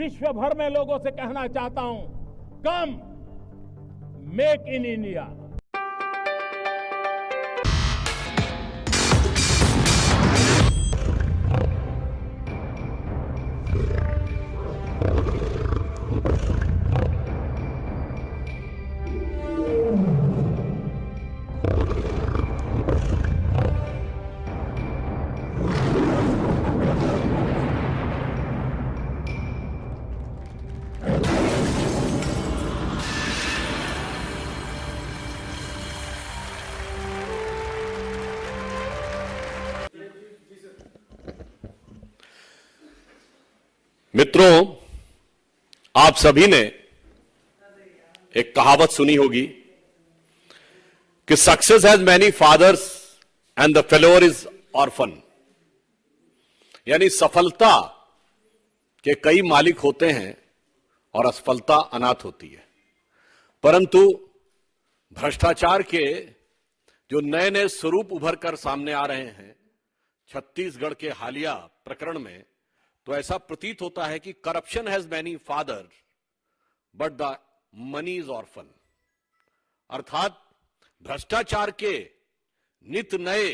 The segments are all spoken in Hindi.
विश्व भर में लोगों से कहना चाहता हूं, कम मेक इन इंडिया। मित्रों, आप सभी ने एक कहावत सुनी होगी कि success has many fathers and the failure is orphan. यानी सफलता के कई मालिक होते हैं और असफलता अनाथ होती है। परंतु भ्रष्टाचार के जो नए नए स्वरूप उभर कर सामने आ रहे हैं छत्तीसगढ़ के हालिया प्रकरण में, तो ऐसा प्रतीत होता है कि corruption has many father but the money is orphan. अर्थात भ्रष्टाचार के नित नए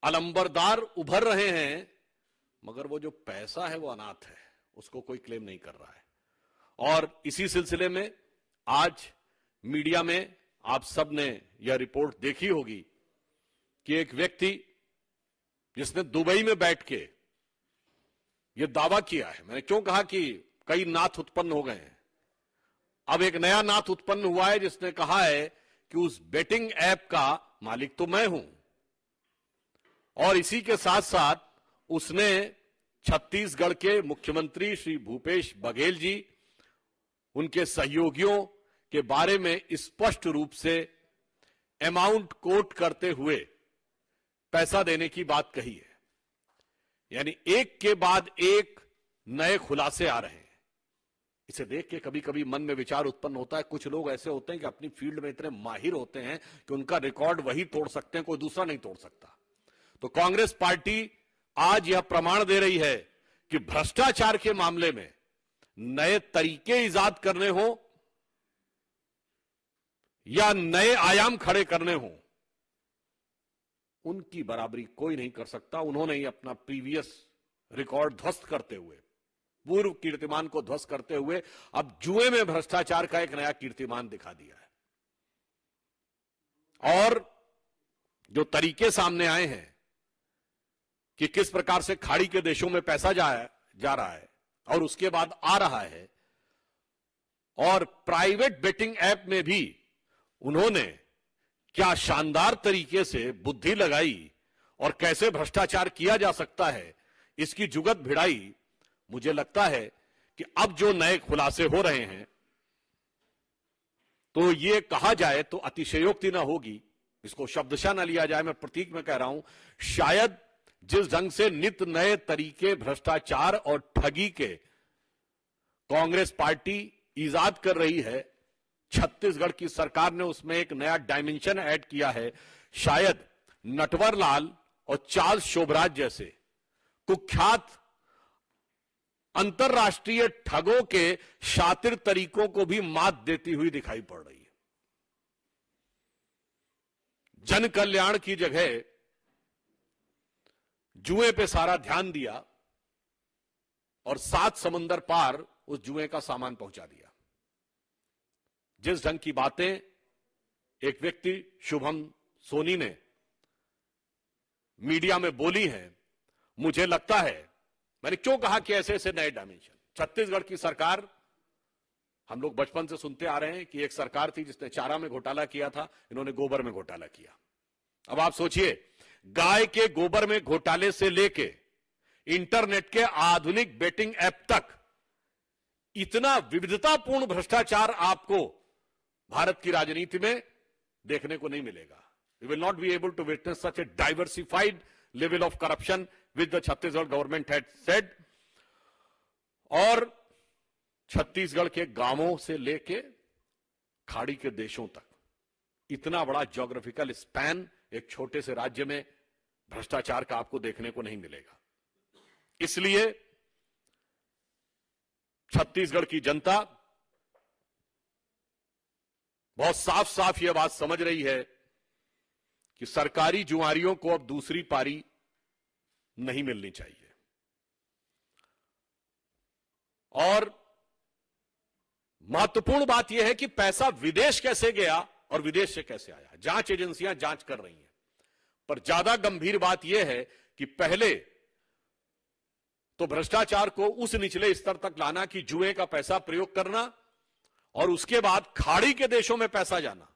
अलंबरदार उभर रहे हैं, मगर वो जो पैसा है वो अनाथ है, उसको कोई क्लेम नहीं कर रहा है। और इसी सिलसिले में आज मीडिया में आप सब ने यह रिपोर्ट देखी होगी कि एक व्यक्ति जिसने दुबई में बैठ के यह दावा किया है, मैंने क्यों कहा कि कई नाथ उत्पन्न हो गए हैं, अब एक नया नाथ उत्पन्न हुआ है जिसने कहा है कि उस बेटिंग ऐप का मालिक तो मैं हूं। और इसी के साथ साथ उसने छत्तीसगढ़ के मुख्यमंत्री श्री भूपेश बघेल जी, उनके सहयोगियों के बारे में स्पष्ट रूप से अमाउंट कोट करते हुए पैसा देने की बात कही है। यानी एक के बाद एक नए खुलासे आ रहे हैं। इसे देख के कभी कभी मन में विचार उत्पन्न होता है, कुछ लोग ऐसे होते हैं कि अपनी फील्ड में इतने माहिर होते हैं कि उनका रिकॉर्ड वही तोड़ सकते हैं, कोई दूसरा नहीं तोड़ सकता। तो कांग्रेस पार्टी आज यह प्रमाण दे रही है कि भ्रष्टाचार के मामले में नए तरीके इजाद करने हो या नए आयाम खड़े करने हो, उनकी बराबरी कोई नहीं कर सकता। उन्होंने ही अपना प्रीवियस रिकॉर्ड ध्वस्त करते हुए, पूर्व कीर्तिमान को ध्वस्त करते हुए, अब जुए में भ्रष्टाचार का एक नया कीर्तिमान दिखा दिया है। और जो तरीके सामने आए हैं कि किस प्रकार से खाड़ी के देशों में पैसा जा रहा है और उसके बाद आ रहा है, और प्राइवेट बेटिंग ऐप में भी उन्होंने क्या शानदार तरीके से बुद्धि लगाई और कैसे भ्रष्टाचार किया जा सकता है, इसकी जुगत भिड़ाई। मुझे लगता है कि अब जो नए खुलासे हो रहे हैं, तो ये कहा जाए तो अतिशयोक्ति ना होगी, इसको शब्दशः ना लिया जाए, मैं प्रतीक में कह रहा हूं, शायद जिस ढंग से नित नए तरीके भ्रष्टाचार और ठगी के कांग्रेस पार्टी इजाद कर रही है, छत्तीसगढ़ की सरकार ने उसमें एक नया डायमेंशन ऐड किया है। शायद नटवर लाल और चार्ल्स शोभराज जैसे कुख्यात अंतरराष्ट्रीय ठगों के शातिर तरीकों को भी मात देती हुई दिखाई पड़ रही है। जन कल्याण की जगह जुए पे सारा ध्यान दिया और 7 समंदर पार उस जुए का सामान पहुंचा दिया। जिस ढंग की बातें एक व्यक्ति शुभम सोनी ने मीडिया में बोली हैं, मुझे लगता है, मैंने क्यों कहा कि ऐसे ऐसे नए डायमेंशन। छत्तीसगढ़ की सरकार, हम लोग बचपन से सुनते आ रहे हैं कि एक सरकार थी जिसने चारा में घोटाला किया था, इन्होंने गोबर में घोटाला किया। अब आप सोचिए, गाय के गोबर में घोटाले से लेके इंटरनेट के आधुनिक बेटिंग ऐप तक इतना विविधतापूर्ण भ्रष्टाचार आपको भारत की राजनीति में देखने को नहीं मिलेगा। We will not be able to witness such a diversified level of corruption with the Chhattisgarh government had said. और छत्तीसगढ़ के गांवों से लेके खाड़ी के देशों तक इतना बड़ा ज्योग्राफिकल स्पैन एक छोटे से राज्य में भ्रष्टाचार का आपको देखने को नहीं मिलेगा। इसलिए छत्तीसगढ़ की जनता बहुत साफ साफ यह बात समझ रही है कि सरकारी जुआरियों को अब दूसरी पारी नहीं मिलनी चाहिए। और महत्वपूर्ण बात यह है कि पैसा विदेश कैसे गया और विदेश से कैसे आया, जांच एजेंसियां जांच कर रही हैं। पर ज्यादा गंभीर बात यह है कि पहले तो भ्रष्टाचार को उस निचले स्तर तक लाना कि जुए का पैसा प्रयोग करना, और उसके बाद खाड़ी के देशों में पैसा जाना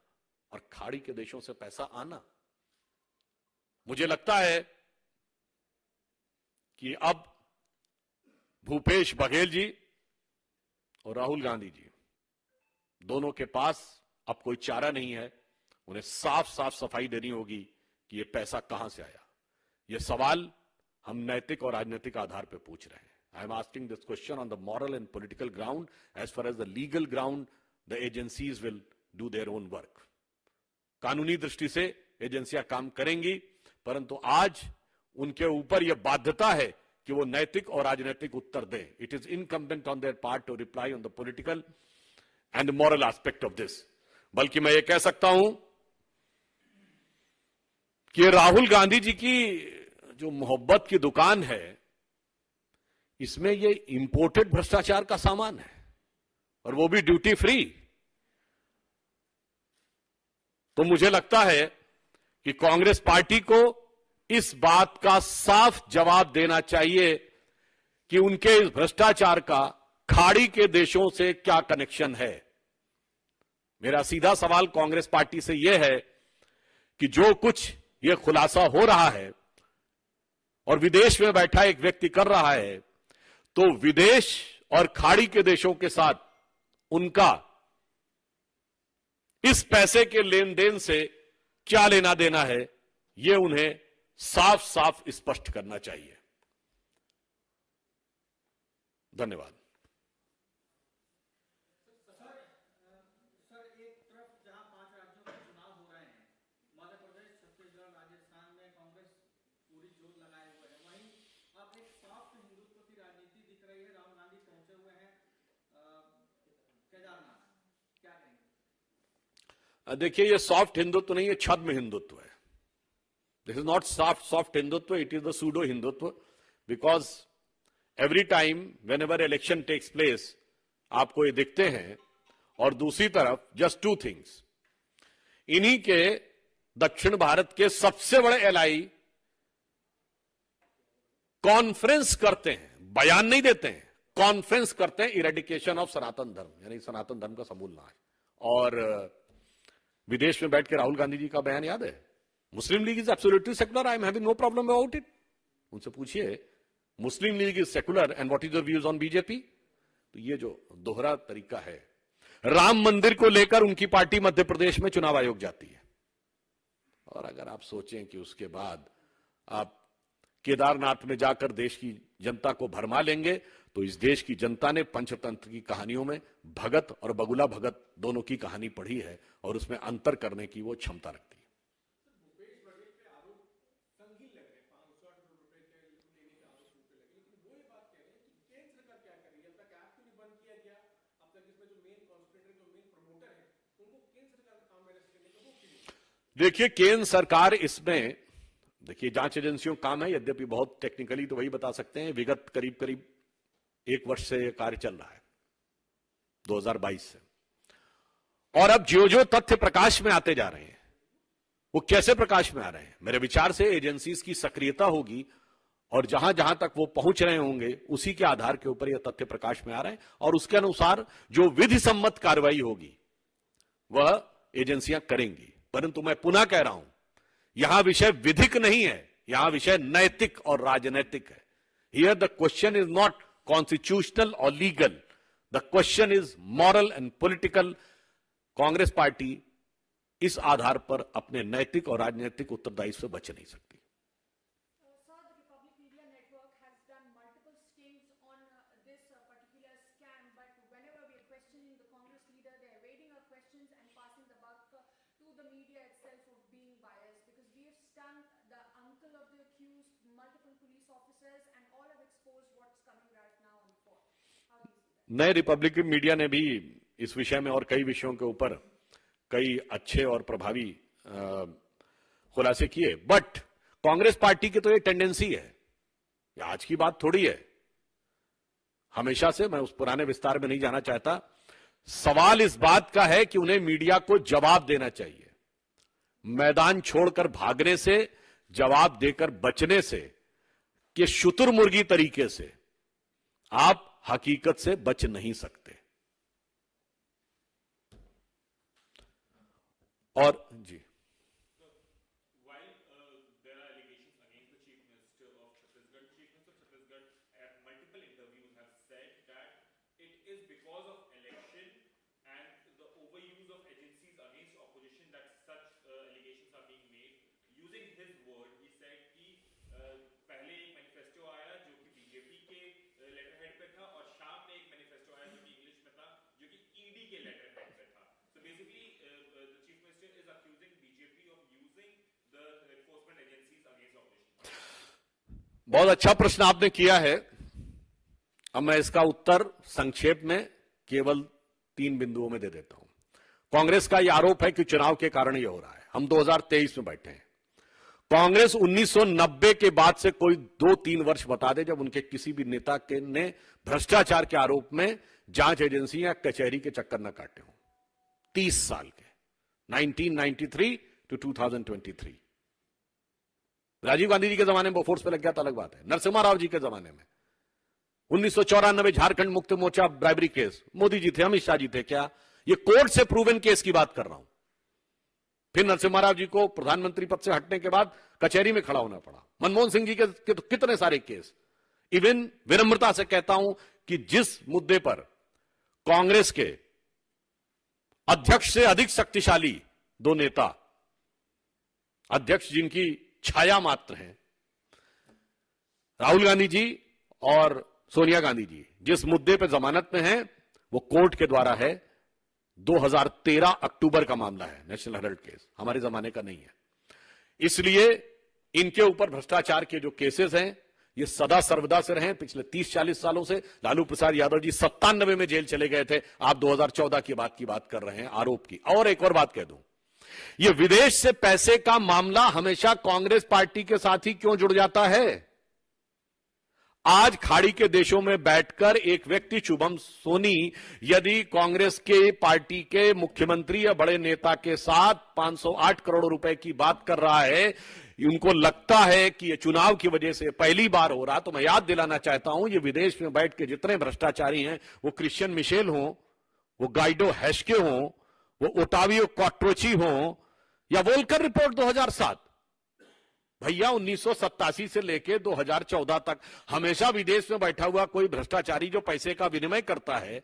और खाड़ी के देशों से पैसा आना। मुझे लगता है कि अब भूपेश बघेल जी और राहुल गांधी जी दोनों के पास अब कोई चारा नहीं है। उन्हें साफ साफ सफाई देनी होगी कि यह पैसा कहां से आया। यह सवाल हम नैतिक और राजनीतिक आधार पर पूछ रहे हैं। I am asking this question on the moral and political ground. As far as the legal ground, the agencies will do their own work. कानूनी दृष्टि से एजेंसियां काम करेंगी, परंतु आज उनके ऊपर यह बाध्यता है कि वो नैतिक और राजनीतिक उत्तर दें। It is incumbent on their part to reply on the political and the moral aspect of this. बल्कि मैं ये कह सकता हूं कि राहुल गांधी जी की जो मोहब्बत की दुकान है, इसमें ये इंपोर्टेड भ्रष्टाचार का सामान है और वो भी ड्यूटी फ्री। तो मुझे लगता है कि कांग्रेस पार्टी को इस बात का साफ जवाब देना चाहिए कि उनके इस भ्रष्टाचार का खाड़ी के देशों से क्या कनेक्शन है। मेरा सीधा सवाल कांग्रेस पार्टी से यह है कि जो कुछ यह खुलासा हो रहा है और विदेश में बैठा एक व्यक्ति कर रहा है, तो विदेश और खाड़ी के देशों के साथ उनका इस पैसे के लेन देन से क्या लेना देना है, यह उन्हें साफ साफ स्पष्ट करना चाहिए। धन्यवाद। देखिए, ये सॉफ्ट हिंदुत्व नहीं है, छद्म हिंदुत्व है। This is not soft Hindutva, it is the pseudo Hindutva. Because every time whenever election takes place आपको ये दिखते हैं। और दूसरी तरफ जस्ट टू थिंग्स, इन्हीं के दक्षिण भारत के सबसे बड़े एलआई कॉन्फ्रेंस करते हैं, बयान नहीं देते हैं, कॉन्फ्रेंस करते हैं इरेडिकेशन ऑफ सनातन धर्म, यानी सनातन धर्म का समूल नाश। और विदेश में बैठ के राहुल गांधी जी का बयान याद है, Muslim League is absolutely secular, I am having no problem about it. उनसे पूछिए Muslim League is secular and what is your views on BJP. तो ये जो दोहरा तरीका है, राम मंदिर को लेकर उनकी पार्टी मध्य प्रदेश में चुनाव आयोग जाती है, और अगर आप सोचें कि उसके बाद आप केदारनाथ में जाकर देश की जनता को भरमा लेंगे, तो इस देश की जनता ने पंचतंत्र की कहानियों में भगत और बगुला भगत दोनों की कहानी पढ़ी है और उसमें अंतर करने की वो क्षमता रखती है। देखिए, केंद्र सरकार इसमें, देखिए जांच एजेंसियों का काम है, यद्यपि बहुत टेक्निकली तो वही बता सकते हैं। विगत करीब करीब 1 वर्ष से यह कार्य चल रहा है, 2022 से। और अब जो जो तथ्य प्रकाश में आते जा रहे हैं, वो कैसे प्रकाश में आ रहे हैं, मेरे विचार से एजेंसीज की सक्रियता होगी और जहां जहां तक वो पहुंच रहे होंगे उसी के आधार के ऊपर यह तथ्य प्रकाश में आ रहे हैं, और उसके अनुसार जो विधि सम्मत कार्रवाई होगी वह एजेंसियां करेंगी। परंतु मैं पुनः कह रहा हूं, यहां विषय विधिक नहीं है, यहां विषय नैतिक और राजनैतिक है। Here the question is not constitutional और legal, the question is moral and political. Congress party इस आधार पर अपने नैतिक और राजनीतिक उत्तरदायित्व से बच नहीं सकती। नए रिपब्लिकन मीडिया ने भी इस विषय में और कई विषयों के ऊपर कई अच्छे और प्रभावी खुलासे किए, बट कांग्रेस पार्टी की तो ये टेंडेंसी है, ये आज की बात थोड़ी है, हमेशा से। मैं उस पुराने विस्तार में नहीं जाना चाहता। सवाल इस बात का है कि उन्हें मीडिया को जवाब देना चाहिए। मैदान छोड़कर भागने से, जवाब देकर बचने से, कि शुतुरमुर्गी तरीके से आप हकीकत से बच नहीं सकते। और जी, बहुत अच्छा प्रश्न आपने किया है। अब मैं इसका उत्तर संक्षेप में केवल 3 बिंदुओं में दे देता हूं। कांग्रेस का यह आरोप है कि चुनाव के कारण यह हो रहा है। हम 2023 में बैठे हैं। कांग्रेस 1990 के बाद से कोई 2-3 वर्ष बता दे जब उनके किसी भी नेता के ने भ्रष्टाचार के आरोप में जांच एजेंसी या कचहरी के चक्कर न काटे हों। 30 साल के, 1993 टू 2023। राजीव गांधी जी के जमाने में बोफोर्स पे लग गया था, अलग बात है। नरसिम्हा राव जी के जमाने में 1994 झारखंड मुक्ति मोर्चा ब्राइबरी केस, मोदी जी थे, अमित शाह जी थे क्या? ये कोर्ट से प्रूवन केस की बात कर रहा हूं। फिर नरसिम्हा राव जी को प्रधानमंत्री पद से हटने के बाद कचहरी में खड़ा होना पड़ा। मनमोहन सिंह जी के तो कितने सारे केस। इवन विनम्रता से कहता हूं कि जिस मुद्दे पर कांग्रेस के अध्यक्ष से अधिक शक्तिशाली 2 नेता, अध्यक्ष जिनकी छाया मात्र है, राहुल गांधी जी और सोनिया गांधी जी, जिस मुद्दे पर जमानत में हैं वो कोर्ट के द्वारा है। 2013 अक्टूबर का मामला है, नेशनल हेराल्ड केस, हमारे जमाने का नहीं है। इसलिए इनके ऊपर भ्रष्टाचार के जो केसेस हैं ये सदा सर्वदा से रहे पिछले 30-40 सालों से। लालू प्रसाद यादव जी 97 में जेल चले गए थे, आप 2014 की बात कर रहे हैं आरोप की। और एक और बात कह दूं, ये विदेश से पैसे का मामला हमेशा कांग्रेस पार्टी के साथ ही क्यों जुड़ जाता है? आज खाड़ी के देशों में बैठकर एक व्यक्ति शुभम सोनी यदि कांग्रेस के पार्टी के मुख्यमंत्री या बड़े नेता के साथ 508 करोड़ रुपए की बात कर रहा है, उनको लगता है कि ये चुनाव की वजह से पहली बार हो रहा, तो मैं याद दिलाना चाहता हूं, ये विदेश में बैठ के जितने भ्रष्टाचारी हैं, वो क्रिश्चियन मिशेल हो, वो गाइडो हैस्के हो, वो ओटावियो क्वाट्रोची हो, या वोल्कर रिपोर्ट 2007। भैया 1987 से लेकर 2014 तक हमेशा विदेश में बैठा हुआ कोई भ्रष्टाचारी जो पैसे का विनिमय करता है,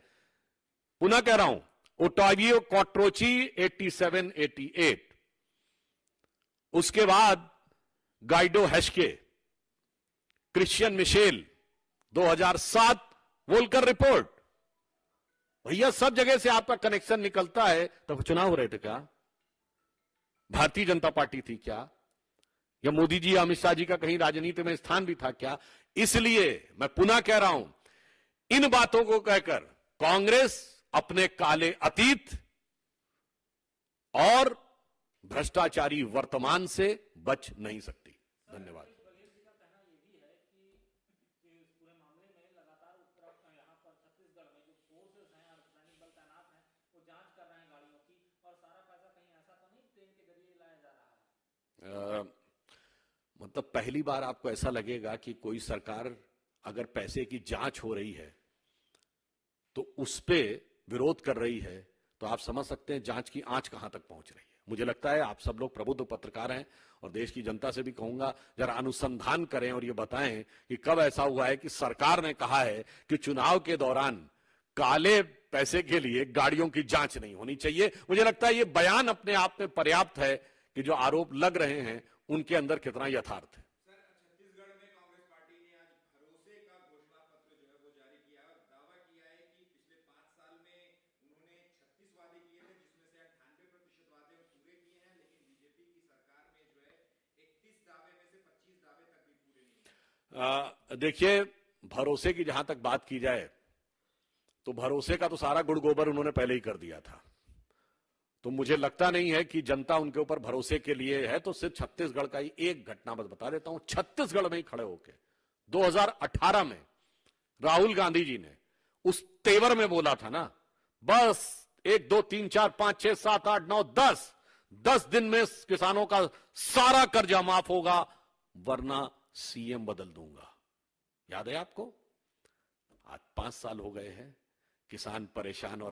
पुनः कह रहा हूं, ओटावियो क्वाट्रोची 87-88, उसके बाद Guido Haschke, Christian Michel 2007, Volcker report. भैया सब जगह से आपका कनेक्शन निकलता है। तब चुनाव हो रहे थे क्या? भारतीय जनता पार्टी थी क्या? या मोदी जी अमित शाह जी का कहीं राजनीति में स्थान भी था क्या? इसलिए मैं पुनः कह रहा हूं, इन बातों को कहकर कांग्रेस अपने काले अतीत और भ्रष्टाचारी वर्तमान से बच नहीं सकती। धन्यवाद। मतलब पहली बार आपको ऐसा लगेगा कि कोई सरकार अगर पैसे की जांच हो रही है तो उस पे विरोध कर रही है, तो आप समझ सकते हैं जांच की आंच कहां तक पहुंच रही है। मुझे लगता है आप सब लोग प्रबुद्ध पत्रकार हैं और देश की जनता से भी कहूंगा, जरा अनुसंधान करें और ये बताएं कि कब ऐसा हुआ है कि सरकार ने कहा है कि चुनाव के दौरान काले पैसे के लिए गाड़ियों की जांच नहीं होनी चाहिए। मुझे लगता है ये बयान अपने आप में पर्याप्त है कि जो आरोप लग रहे हैं उनके अंदर कितना यथार्थ है। छत्तीसगढ़ में कांग्रेस पार्टी ने आज भरोसे का घोषणा पत्र जो है वो जारी किया और दावा किया है कि पिछले 5 साल में उन्होंने 36 वादे किए थे, जिसमें से 98% वादे पूरे किए हैं, लेकिन बीजेपी की सरकार में जो है 31 दावे में से 25 दावे तक भी पूरे नहीं हुए। देखिए, भरोसे की जहां तक बात की जाए तो भरोसे का तो सारा गुड़ गोबर उन्होंने पहले ही कर दिया था। तो मुझे लगता नहीं है कि जनता उनके ऊपर भरोसे के लिए है। तो सिर्फ छत्तीसगढ़ का ही एक घटना बस बता देता हूं। छत्तीसगढ़ में ही खड़े होके 2018 में राहुल गांधी जी ने उस तेवर में बोला था ना, बस 1 2 3 4 5 6 7 8 9 10 दिन में किसानों का सारा कर्जा माफ होगा, वरना सीएम बदल दूंगा। याद है आपको? आज 5 साल हो गए हैं, किसान परेशान और